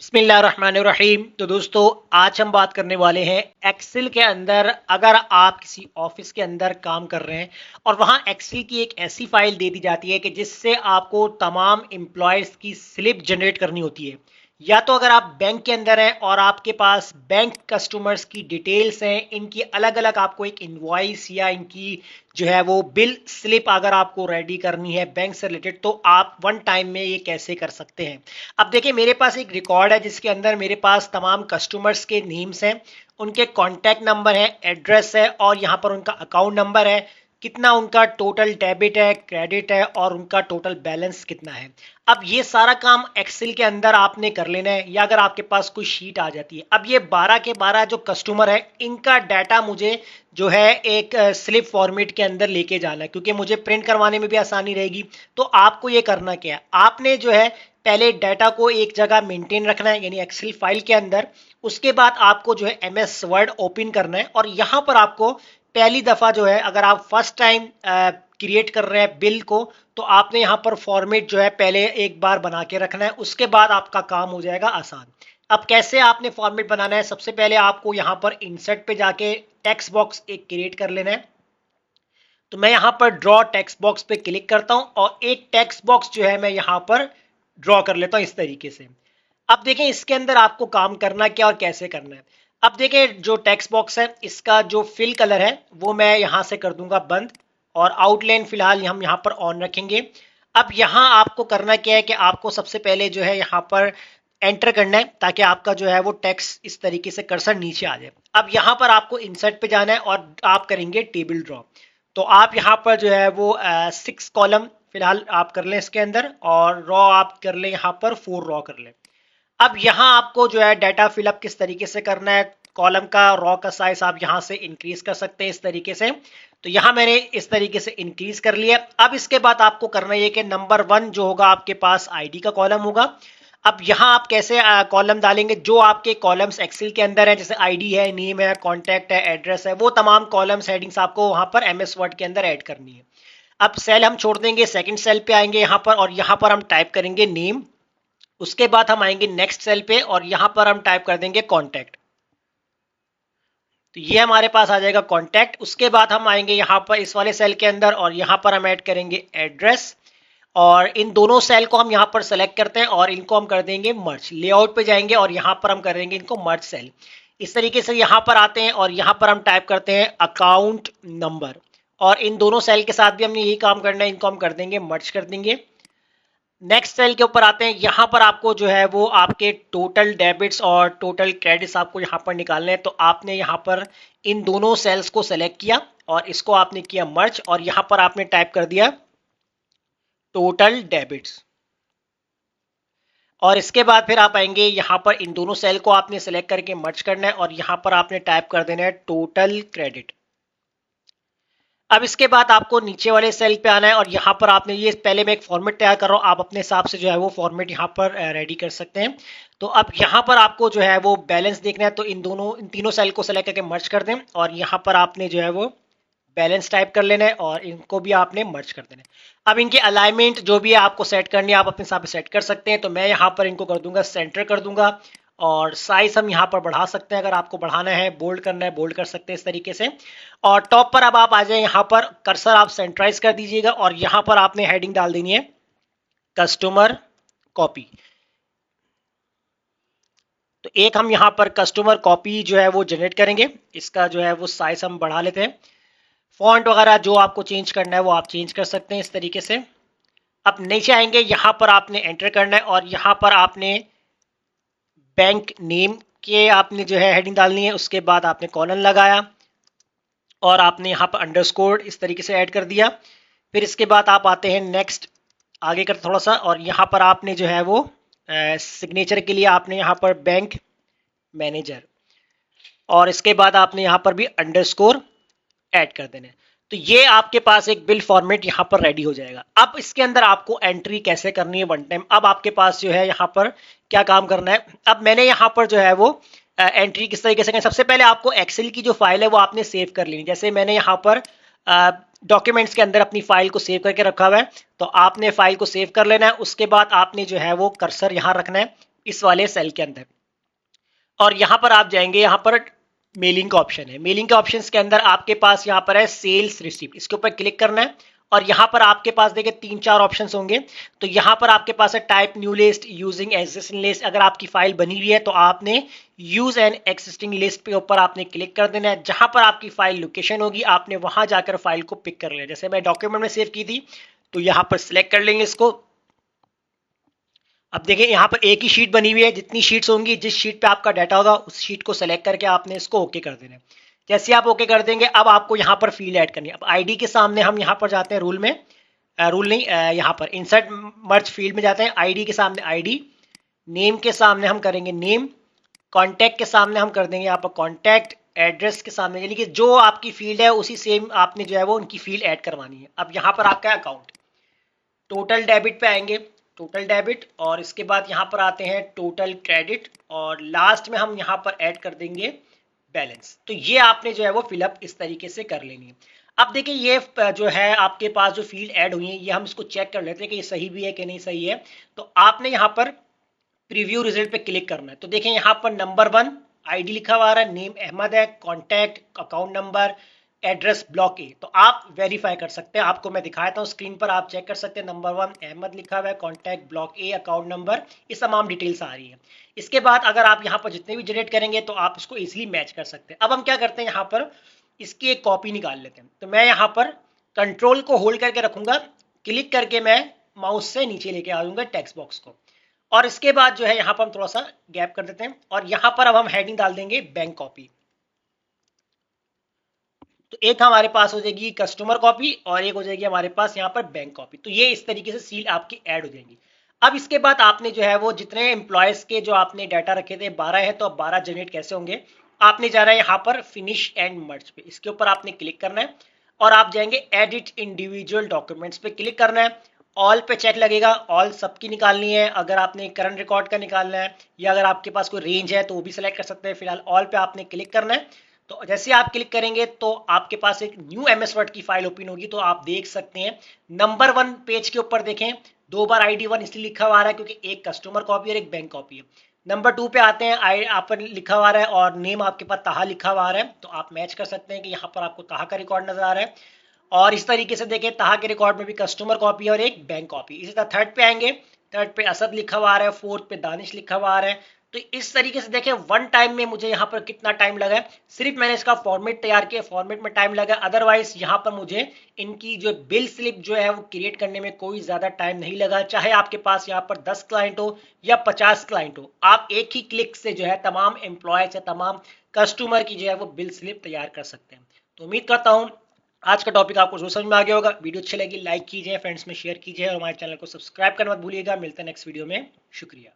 बिस्मिल्लाहिर्रहमानिर्रहीम। तो दोस्तों, आज हम बात करने वाले हैं एक्सेल के अंदर। अगर आप किसी ऑफिस के अंदर काम कर रहे हैं और वहां एक्सेल की एक ऐसी फाइल दे दी जाती है कि जिससे आपको तमाम एम्प्लॉयज़ की स्लिप जनरेट करनी होती है, या तो अगर आप बैंक के अंदर हैं और आपके पास बैंक कस्टमर्स की डिटेल्स हैं, इनकी अलग अलग आपको एक इनवॉइस या इनकी जो है वो बिल स्लिप अगर आपको रेडी करनी है बैंक से रिलेटेड, तो आप वन टाइम में ये कैसे कर सकते हैं। अब देखिए, मेरे पास एक रिकॉर्ड है जिसके अंदर मेरे पास तमाम कस्टमर्स के नेम्स हैं, उनके कॉन्टैक्ट नंबर है, एड्रेस है और यहाँ पर उनका अकाउंट नंबर है, कितना उनका टोटल डेबिट है, क्रेडिट है और उनका टोटल बैलेंस कितना है। अब ये सारा काम एक्सेल के अंदर आपने कर लेना है, या अगर आपके पास कोई शीट आ जाती है। अब ये 12 के 12 जो कस्टमर है, इनका डाटा मुझे जो है एक स्लिप फॉर्मेट के अंदर लेके जाना है, क्योंकि मुझे प्रिंट करवाने में भी आसानी रहेगी। तो आपको ये करना क्या है, आपने जो है पहले डाटा को एक जगह मेंटेन रखना है, यानी एक्सेल फाइल के अंदर। उसके बाद आपको जो है एमएस वर्ड ओपन करना है और यहाँ पर आपको पहली दफा जो है, अगर आप फर्स्ट टाइम क्रिएट कर रहे हैं बिल को, तो आपने यहाँ पर फॉर्मेट जो है पहले एक बार बना के रखना है, उसके बाद आपका काम हो जाएगा आसान। अब कैसे आपने फॉर्मेट बनाना है, सबसे पहले आपको यहाँ पर इंसर्ट पे जाके टेक्स्ट बॉक्स एक क्रिएट कर लेना है। तो मैं यहाँ पर ड्रॉ टेक्स्ट बॉक्स पे क्लिक करता हूँ और एक टेक्स्ट बॉक्स जो है मैं यहाँ पर ड्रॉ कर लेता हूँ इस तरीके से। अब देखें इसके अंदर आपको काम करना क्या और कैसे करना है। अब देखें, जो टेक्स्ट बॉक्स है इसका जो फिल कलर है वो मैं यहाँ से कर दूंगा बंद, और आउटलाइन फिलहाल हम यहाँ पर ऑन रखेंगे। अब यहाँ आपको करना क्या है कि आपको सबसे पहले जो है यहाँ पर एंटर करना है, ताकि आपका जो है वो टेक्स्ट इस तरीके से कर्सर नीचे आ जाए। अब यहाँ पर आपको इंसर्ट पे जाना है और आप करेंगे टेबल ड्रॉ। तो आप यहाँ पर जो है वो 6 कॉलम फिलहाल आप कर लें इसके अंदर, और रॉ आप कर लें यहाँ पर 4 रॉ कर लें। अब यहाँ आपको जो है डाटा फिलअप किस तरीके से करना है, कॉलम का रॉ का साइज आप यहाँ से इंक्रीज कर सकते हैं इस तरीके से। तो यहाँ मैंने इस तरीके से इंक्रीज कर लिया। अब इसके बाद आपको करना है कि नंबर 1 जो होगा आपके पास आईडी का कॉलम होगा। अब यहाँ आप कैसे कॉलम डालेंगे, जो आपके कॉलम्स एक्सेल के अंदर है, जैसे आईडी है, नेम है, कॉन्टैक्ट है, एड्रेस है, वो तमाम कॉलम्स हेडिंग्स आपको वहां पर एमएस वर्ड के अंदर ऐड करनी है। अब सेल हम छोड़ देंगे, सेकंड सेल पे आएंगे यहाँ पर, और यहाँ पर हम टाइप करेंगे नेम। उसके बाद हम आएंगे नेक्स्ट सेल पे और यहाँ पर हम टाइप कर देंगे कॉन्टैक्ट। तो ये हमारे पास आ जाएगा कॉन्टैक्ट। उसके बाद हम आएंगे यहाँ पर इस वाले सेल के अंदर और यहाँ पर हम ऐड करेंगे एड्रेस, और इन दोनों सेल को हम यहाँ पर सेलेक्ट करते हैं और इनको हम कर देंगे मर्ज। लेआउट पे जाएंगे और यहाँ पर हम करेंगे इनको मर्ज सेल। इस तरीके से यहाँ पर आते हैं और यहाँ पर हम टाइप करते हैं अकाउंट नंबर, और इन दोनों सेल के साथ भी हमने यही काम करना है, इनको हम कर देंगे मर्ज कर देंगे। नेक्स्ट सेल के ऊपर आते हैं, यहाँ पर आपको जो है वो आपके टोटल डेबिट्स और टोटल क्रेडिट्स आपको यहाँ पर निकालने हैं। तो आपने यहाँ पर इन दोनों सेल्स को सेलेक्ट किया और इसको आपने किया मर्ज, और यहाँ पर आपने टाइप कर दिया टोटल डेबिट्स। और इसके बाद फिर आप आएंगे यहाँ पर, इन दोनों सेल को आपने सेलेक्ट करके मर्ज करना है और यहाँ पर आपने टाइप कर देना है टोटल क्रेडिट। अब इसके बाद आपको नीचे वाले सेल पे आना है और यहाँ पर आपने ये, पहले मैं एक फॉर्मेट तैयार कर रहा हूँ, आप अपने हिसाब से जो है वो फॉर्मेट यहाँ पर रेडी कर सकते हैं। तो अब यहाँ पर आपको जो है वो बैलेंस देखना है, तो इन तीनों सेल को सेलेक्ट करके मर्ज कर दें और यहाँ पर आपने जो है वो बैलेंस टाइप कर लेना है और इनको भी आपने मर्ज कर देना है। अब इनके अलाइनमेंट जो भी है आपको सेट करनी है, आप अपने हिसाब से सेट कर सकते हैं। तो मैं यहाँ पर इनको कर दूंगा सेंटर कर दूंगा, और साइज हम यहाँ पर बढ़ा सकते हैं, अगर आपको बढ़ाना है, बोल्ड करना है बोल्ड कर सकते हैं इस तरीके से। और टॉप पर अब आप आ जाए, यहाँ पर कर्सर आप सेंट्राइज कर दीजिएगा और यहाँ पर आपने हेडिंग डाल देनी है कस्टमर कॉपी। तो एक हम यहाँ पर कस्टमर कॉपी जो है वो जनरेट करेंगे, इसका जो है वो साइज हम बढ़ा लेते हैं। फॉन्ट वगैरह जो आपको चेंज करना है वो आप चेंज कर सकते हैं इस तरीके से। अब नीचे आएंगे, यहाँ पर आपने एंटर करना है और यहाँ पर आपने बैंक नेम के आपने जो है हेडिंग डालनी है। उसके बाद आपने कॉलन लगाया और आपने यहाँ पर अंडरस्कोर इस तरीके से ऐड कर दिया। फिर इसके बाद आप आते हैं नेक्स्ट आगे कर थोड़ा सा, और यहाँ पर आपने जो है वो सिग्नेचर के लिए आपने यहाँ पर बैंक मैनेजर, और इसके बाद आपने यहाँ पर भी अंडरस्कोर ऐड कर देना है। तो ये आपके पास एक बिल फॉर्मेट यहाँ पर रेडी हो जाएगा। अब इसके अंदर आपको एंट्री कैसे करनी है वन टाइम। अब आपके पास जो है यहाँ पर क्या काम करना है, अब मैंने यहाँ पर जो है वो एंट्री किस तरीके से करें। सबसे पहले आपको एक्सेल की जो फाइल है वो आपने सेव कर लेनी। जैसे मैंने यहाँ पर डॉक्यूमेंट्स के अंदर अपनी फाइल को सेव करके रखा हुआ है, तो आपने फाइल को सेव कर लेना है। उसके बाद आपने जो है वो कर्सर यहाँ रखना है इस वाले सेल के अंदर। और यहाँ पर आप जाएंगे, यहाँ पर मेलिंग का ऑप्शन है, मेलिंग के ऑप्शन के अंदर आपके पास यहाँ पर है सेल्स रिसिप्ट, इसके ऊपर क्लिक करना है। और यहाँ पर आपके पास देखिए 3-4 ऑप्शंस होंगे। तो यहाँ पर आपके पास है type new list, using existing list. अगर आपकी फाइल बनी हुई है तो आपने यूज एन एक्सिस्टिंग लिस्ट पे ऊपर आपने क्लिक कर देना है। जहां पर आपकी फाइल लोकेशन होगी आपने वहां जाकर फाइल को पिक कर लेना। जैसे मैं डॉक्यूमेंट में सेव की थी तो यहाँ पर सिलेक्ट कर लेंगे इसको। अब देखिए यहाँ पर एक ही शीट बनी हुई है, जितनी शीट्स होंगी, जिस शीट पे आपका डाटा होगा उस शीट को सेलेक्ट करके आपने इसको ओके कर देना है। जैसे आप ओके कर देंगे अब आपको यहाँ पर फील्ड ऐड करनी है। अब आईडी के सामने हम यहाँ पर जाते हैं रूल में, रूल नहीं, यहाँ पर इंसर्ट मर्ज फील्ड में जाते हैं, आईडी के सामने आईडी, नेम के सामने हम करेंगे नेम, कॉन्टैक्ट के सामने हम कर देंगे यहाँ पर कॉन्टैक्ट, एड्रेस के सामने यानी कि जो आपकी फील्ड है उसी सेम आपने जो है वो उनकी फील्ड ऐड करवानी है। अब यहाँ पर आपका अकाउंट, टोटल डेबिट पे आएंगे, टोटल डेबिट, और इसके बाद यहाँ पर आते हैं टोटल क्रेडिट, और लास्ट में हम यहाँ पर ऐड कर देंगे बैलेंस। तो ये आपने जो है वो फिलअप इस तरीके से कर लेनी है। अब देखिए ये जो है आपके पास जो फील्ड ऐड हुई है ये हम इसको चेक कर लेते हैं कि ये सही भी है कि नहीं सही है। तो आपने यहाँ पर प्रीव्यू रिजल्ट पे क्लिक करना है। तो देखें यहाँ पर नंबर 1 आईडी लिखा हुआ है, नेम अहमद है, contact, account number, address block ए। तो आप वेरीफाई कर सकते हैं, आपको मैं दिखाता हूँ स्क्रीन पर, आप चेक कर सकते हैं। नंबर 1 अहमद लिखा हुआ है, कॉन्टैक्ट ब्लॉक ए, अकाउंट नंबर, ये तमाम डिटेल्स आ रही है। इसके बाद अगर आप यहाँ पर जितने भी जनरेट करेंगे तो आप इसको इजिली मैच कर सकते हैं। अब हम क्या करते हैं, यहाँ पर इसकी एक कॉपी निकाल लेते हैं। तो मैं यहाँ पर कंट्रोल को होल्ड करके रखूंगा, क्लिक करके मैं माउस से नीचे लेके आ जाऊंगा टेक्स्ट बॉक्स को, और इसके बाद जो है यहाँ पर हम थोड़ा सा गैप कर देते हैं, और यहाँ पर अब हम हेडिंग डाल देंगे बैंक कॉपी। तो एक हमारे पास हो जाएगी कस्टमर कॉपी और एक हो जाएगी हमारे पास यहाँ पर बैंक कॉपी। तो ये इस तरीके से सील आपकी ऐड हो जाएंगी। अब इसके बाद आपने जो है वो जितने एम्प्लॉयज के जो आपने डाटा रखे थे 12 है, तो अब 12 जनरेट कैसे होंगे, आपने जाना है यहाँ पर फिनिश एंड मर्ज पे, इसके ऊपर आपने क्लिक करना है और आप जाएंगे एडिट इंडिविजुअल डॉक्यूमेंट्स पे क्लिक करना है। ऑल पे चेक लगेगा, ऑल सबकी निकालनी है। अगर आपने करंट रिकॉर्ड का निकालना है या अगर आपके पास कोई रेंज है तो वो भी सिलेक्ट कर सकते हैं। फिलहाल ऑल पे आपने क्लिक करना है। तो जैसे आप क्लिक करेंगे तो आपके पास एक न्यू एमएस वर्ड की फाइल ओपन होगी। तो आप देख सकते हैं नंबर 1 पेज के ऊपर देखें 2 बार ID1 इसलिए लिखा हुआ आ रहा है क्योंकि एक कस्टमर कॉपी और एक बैंक कॉपी है। नंबर 2 पे आते हैं, आप पर लिखा हुआ है और नेम आपके पास ताहा लिखा हुआ आ रहा है। तो आप मैच कर सकते हैं कि यहाँ पर आपको ताहा का रिकॉर्ड नजर आ रहा है। और इस तरीके से देखें ताहा के रिकॉर्ड में भी कस्टमर कॉपी और एक बैंक कॉपी। इसी तरह थर्ड पे आएंगे, थर्ड पे असद लिखा हुआ आ रहा है, फोर्थ पे दानिश लिखा हुआ आ रहा है। तो इस तरीके से देखें वन टाइम में मुझे यहाँ पर कितना टाइम लगा है, सिर्फ मैंने इसका फॉर्मेट तैयार किया, फॉर्मेट में टाइम लगा। अदरवाइज यहाँ पर मुझे इनकी जो बिल स्लिप जो है वो क्रिएट करने में कोई ज्यादा टाइम नहीं लगा। चाहे आपके पास यहाँ पर 10 क्लाइंट हो या 50 क्लाइंट हो, आप एक ही क्लिक से जो है तमाम एम्प्लॉयज या तमाम कस्टमर की जो है वो बिल स्लिप तैयार कर सकते हैं। तो उम्मीद करता हूँ आज का टॉपिक आपको जो समझ में आ गया होगा। वीडियो अच्छी लगी लाइक कीजिए, फ्रेंड्स में शेयर कीजिए और हमारे चैनल को सब्सक्राइब करना मत भूलिएगा। मिलते हैं नेक्स्ट वीडियो में, शुक्रिया।